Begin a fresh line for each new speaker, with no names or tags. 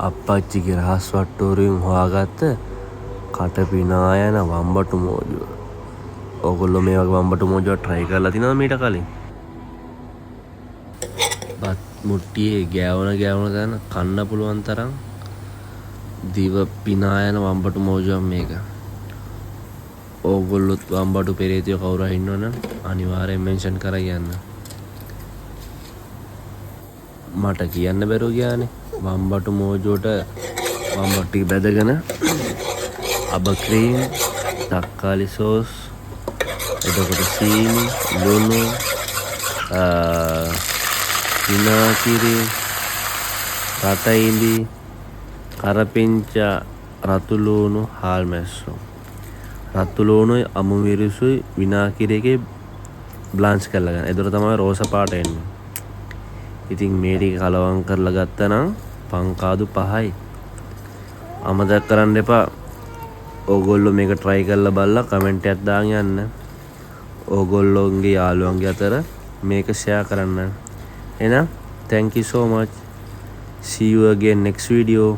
අප්පච්චිගේ රහස් වට්ටෝරුවෙන් හොයාගත්ත කට පිනා යන වම්බටු මෝජුව. ඕගොල්ලෝ මේ වගේ වම්බටු මෝජුවක් try කරලා තිනවද මීට කලින්? බත් මුට්ටියේ ගෑවන තැන කන්න පුළුවන් තරම් දිව පිනා යන වම්බටු මෝජුවක් මේක. ඕගොල්ලොත් වම්බටු පෙරේතයෝ කවුරු හරි ඉන්නවනම් අනිවාර්යෙන් මෙන්ෂන් කරලා කියන්න. මට කියන්න බැරුව ගියානේ. වම්බටු මෝජුවට වම්බටු බැදගෙන අබ ක්‍රීම්, තක්කාලි සෝස්, එතකොට සීනි, ලුණු, විනාගිරි, රටයිඳි, කරපිංචා, රතු ලුණු, හාල් මැස්සෝ. රතු ලුණුයි අමු මිරිසුයි විනාගිරියකේ බ්ලාන්ච් කරලා ගන්න. ඒතර තමයි රෝස පාට එන්නේ. ඉතින් මේ ටික කලවම් කරලා ගත්තා නම් පංකාදු 5යි. අමතක කරන්න එපා. ඕගොල්ලෝ මේක try කරලා බලලා කමෙන්ට් එකක් දාන් යන්න. ඕගොල්ලෝගේ යාළුවන්ගේ අතර මේක share කරන්න. එහෙනම් thank you so much. See you again next video.